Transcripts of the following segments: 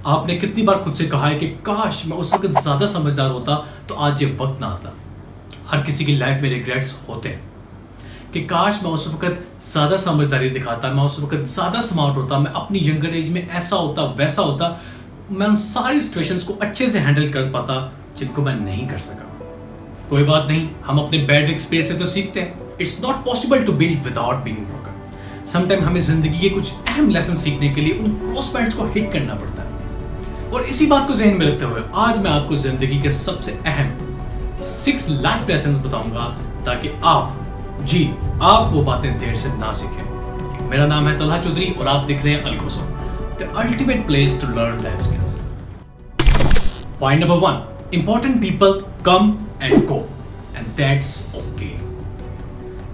आपने कितनी बार खुद से कहा है कि काश मैं उस वक्त ज़्यादा समझदार होता तो आज ये वक्त ना आता। हर किसी की लाइफ में रिग्रेट्स होते हैं कि काश मैं उस वक्त ज़्यादा समझदारी दिखाता, मैं उस वक्त ज़्यादा स्मार्ट होता, मैं अपनी यंगर एज में ऐसा होता वैसा होता, मैं उन सारी सिचुएशंस को अच्छे से हैंडल कर पाता जिनको मैं नहीं कर सका। कोई बात नहीं, हम अपने बैड एक्सपीरियंस से तो सीखते हैं। It's not possible to build without being broken. Sometime हमें जिंदगी के कुछ अहम लेसन सीखने के लिए उन क्रॉस पॉइंट्स को हिट करना पड़ता है। और इसी बात को जहन में रखते हुए आज मैं आपको जिंदगी के सबसे अहम 6 लाइफ लेसन्स बताऊंगा ताकि आप वो बातें देर से ना सीखें। मेरा नाम है तलहा चौधरी और आप देख रहे हैं अलकोसो, the ultimate place to learn life skills. Point number 1, important people come and go and that's okay.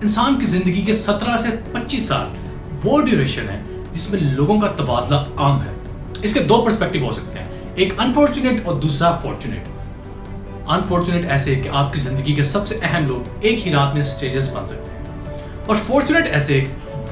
इंसान की जिंदगी के 17 से 25 साल वो ड्यूरेशन है जिसमें लोगों का तबादला आम है। इसके 2 पर्सपेक्टिव हो सकते हैं, एक अनफॉर्चुनेट और दूसरा फॉर्चुनेट। अनफॉर्चुनेट ऐसे कि आपकी जिंदगी के सबसे अहम लोग एक ही रात में स्ट्रेंजर्स बन सकते हैं, और फॉर्चुनेट ऐसे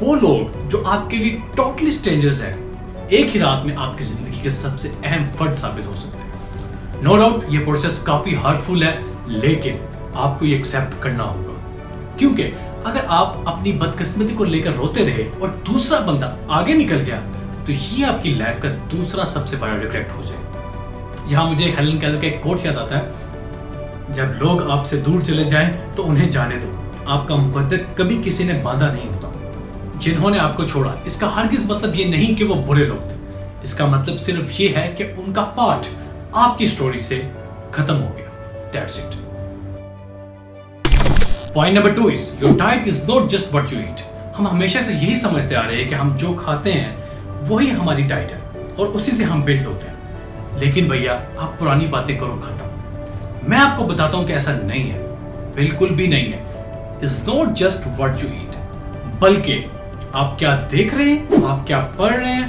वो लोग जो आपके लिए टोटली स्ट्रेंजर्स हैं एक ही रात में आपकी जिंदगी के सबसे अहम फर्द साबित हो सकते हैं। नो डाउट ये प्रोसेस काफी हार्टफुल है, लेकिन आपको ये एक्सेप्ट करना होगा, क्योंकि अगर आप अपनी बदकिस्मती को लेकर रोते रहे और दूसरा बंदा आगे निकल गया तो ये आपकी लाइफ का दूसरा सबसे बड़ा रिग्रेट हो जाए। यहाँ मुझे हेलन केलर का एक कोट याद आता है, जब लोग आपसे दूर चले जाएं तो उन्हें जाने दो, आपका मुकद्दर कभी किसी ने बांधा नहीं होता। जिन्होंने आपको छोड़ा इसका हरगिज़ मतलब ये नहीं कि वो बुरे लोग थे, इसका मतलब सिर्फ ये है कि उनका पार्ट आपकी स्टोरी से खत्म हो गया। That's it. Point number 2 is your diet is not just what you eat. हम हमेशा से यही समझते आ रहे हैं कि हम जो खाते हैं वही हमारी डाइट है और उसी से हम बिल्ड होते हैं। लेकिन भैया आप पुरानी बातें करो खत्म। मैं आपको बताता हूं कि ऐसा नहीं है, बिल्कुल भी नहीं है। It's not just what you eat, बल्कि आप क्या देख रहे हैं, आप क्या पढ़ रहे हैं,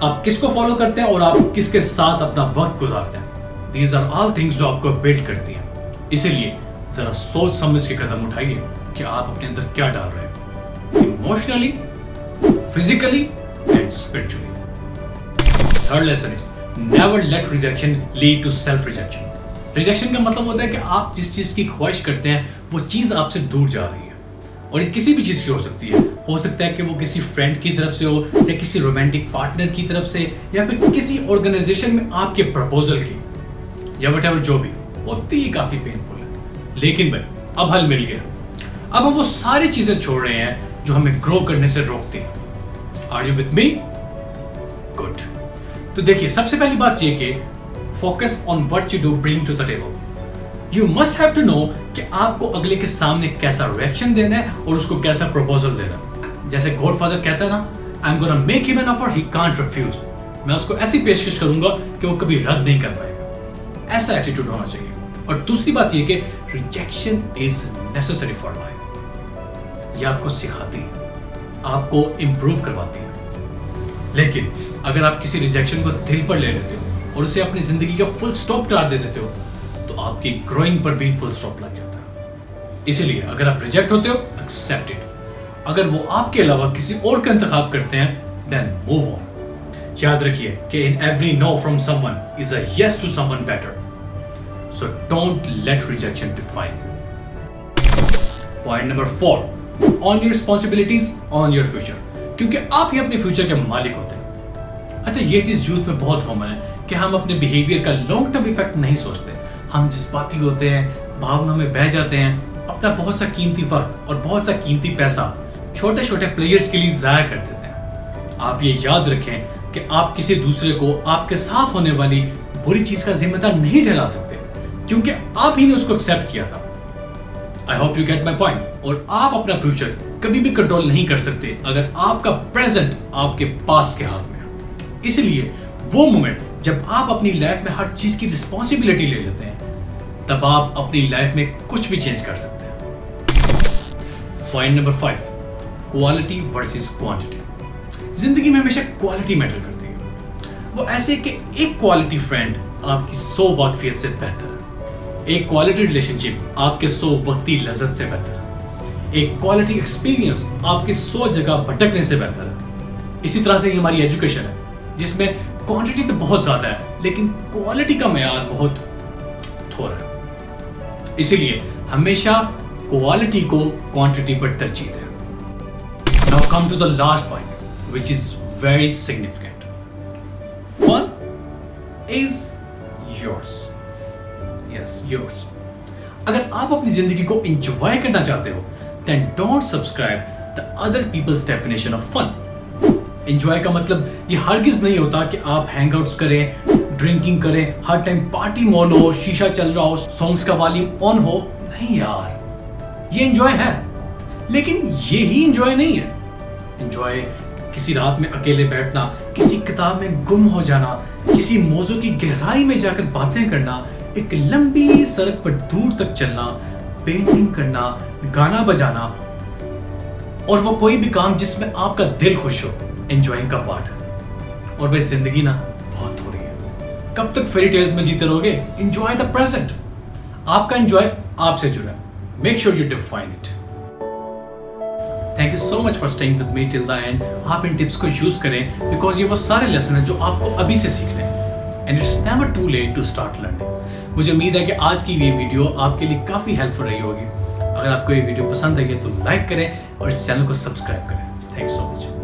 आप किसको फॉलो करते हैं और आप किसके साथ अपना वक्त गुजारते हैं। दीज आर ऑल थिंग्स जो आपको बिल्ड करती हैं। इसीलिए जरा सोच समझ के कदम उठाइए कि आप अपने अंदर क्या डाल रहे हैं, emotionally, physically and spiritually. Third lesson is never let rejection lead to self rejection. Rejection का मतलब होता है कि आप जिस चीज की ख्वाहिश करते हैं वो चीज आपसे दूर जा रही है, और ये किसी भी चीज की हो सकती है। हो सकता है कि वो किसी फ्रेंड की तरफ से हो, या किसी रोमांटिक पार्टनर की तरफ से, या फिर किसी ऑर्गेनाइजेशन में आपके प्रपोजल की, या वट एवर जो भी होती है, काफी पेनफुल है। लेकिन भाई अब हल मिल गया। अब हम वो सारी चीजें छोड़ रहे हैं जो हमें ग्रो करने से रोकती हैं। Are you with me? Good. तो देखिए, सबसे पहली बात ये कि focus on what you do bring to the table. You must have to know कि आपको अगले के सामने कैसा रिएक्शन देना है और उसको कैसा प्रपोजल देना है। जैसे गॉडफादर कहता है ना, I'm gonna make him an offer he can't refuse. मैं उसको ऐसी पेशकश करूंगा कि वो कभी रद्द नहीं कर पाएगा। ऐसा एटीट्यूड होना चाहिए। और दूसरी बात ये कि rejection is necessary for life. ये आपको सिखाती है, आपको इंप्रूव करवाती है। लेकिन अगर आप किसी रिजेक्शन को दिल पर ले लेते हो और उसे अपनी जिंदगी का फुल स्टॉप करार दे देते हो तो आपकी ग्रोइंग पर भी फुल स्टॉप लग जाता है। इसीलिए अगर आप रिजेक्ट होते हो, एक्सेप्ट इट। अगर वो आपके अलावा किसी और का इंतखाब करते हैं, देन मूव ऑन। याद रखिए कि in every no from someone is a yes to someone better. So don't let rejection define you. Point number 4, on your responsibilities on your future, क्योंकि आप ही अपने फ्यूचर के मालिक होते हैं। अच्छा, ये चीज यूथ में बहुत कॉमन है कि हम अपने बिहेवियर का लॉन्ग टर्म इफेक्ट नहीं सोचते। हम जज्बाती होते हैं, भावनाओं में बह जाते हैं, अपना बहुत सा कीमती वक्त और बहुत सा कीमती पैसा छोटे छोटे प्लेयर्स के लिए जाया कर देते हैं। आप ये याद रखें कि आप किसी दूसरे को आपके साथ होने वाली बुरी चीज का जिम्मेदार नहीं ठहरा सकते, क्योंकि आप ही ने उसको एक्सेप्ट किया था। I hope you get my point. और आप अपना फ्यूचर कभी भी कंट्रोल नहीं कर सकते अगर आपका प्रेजेंट आपके पास के हाथ में है। इसलिए वो मोमेंट जब आप अपनी लाइफ में हर चीज की रिस्पॉन्सिबिलिटी ले लेते हैं, तब आप अपनी लाइफ में कुछ भी चेंज कर सकते हैं। Point number 5, quality versus quantity. जिंदगी में हमेशा क्वालिटी मैटर करती है। वो ऐसे कि एक क्वालिटी फ्रेंड आपकी 100 वाकफियत से बेहतर है, एक क्वालिटी रिलेशनशिप आपके 100 वक्ती लज़्ज़त से बेहतर है, एक क्वालिटी एक्सपीरियंस आपके 100 जगह भटकने से बेहतर है। इसी तरह से ही हमारी एजुकेशन है, जिसमें क्वांटिटी तो बहुत ज्यादा है लेकिन क्वालिटी का मेयार बहुत थोड़ा है, इसीलिए हमेशा क्वालिटी को क्वांटिटी पर तरजीह है। Now come to the last point which is very significant. Fun is yours. Yes, yours. अगर आप अपनी जिंदगी को एंजॉय करना चाहते हो then don't subscribe the other people's definition of fun. Enjoy का मतलब ये हरगिज नहीं होता कि आप हैंगआउट्स करें, ड्रिंकिंग करें, हर टाइम पार्टी मॉल हो, शीशा चल रहा हो, सॉन्ग्स का वॉल्यूम ऑन हो। नहीं यार, ये एंजॉय है लेकिन ये ही एंजॉय नहीं है। एंजॉय किसी रात में अकेले बैठना, किसी किताब में गुम हो जाना, किसी मौजू की गहराई में जाकर बातें करना, एक लंबी सड़क पर दूर तक चलना, पेंटिंग करना, गाना बजाना और वो कोई भी काम जिसमें आपका दिल खुश हो, एंजॉयिंग का पार्ट है। और भाई जिंदगी ना बहुत थोड़ी है, कब तक फेरी टेल्स में जीते रहोगे? Enjoy the present. आपका एंजॉय आपसे जुड़ा है, make sure you define it. Thank you so much for staying with me till the end. आप इन टिप्स को यूज करें बिकॉज ये वो सारे लेसन है जो आपको अभी से सीखने हैं and it's never too late to start learning. मुझे उम्मीद है कि आज की ये वीडियो आपके लिए काफी हेल्पफुल रही होगी। अगर आपको ये वीडियो पसंद आई है तो लाइक करें और इस चैनल को सब्सक्राइब करें। Thank you so much.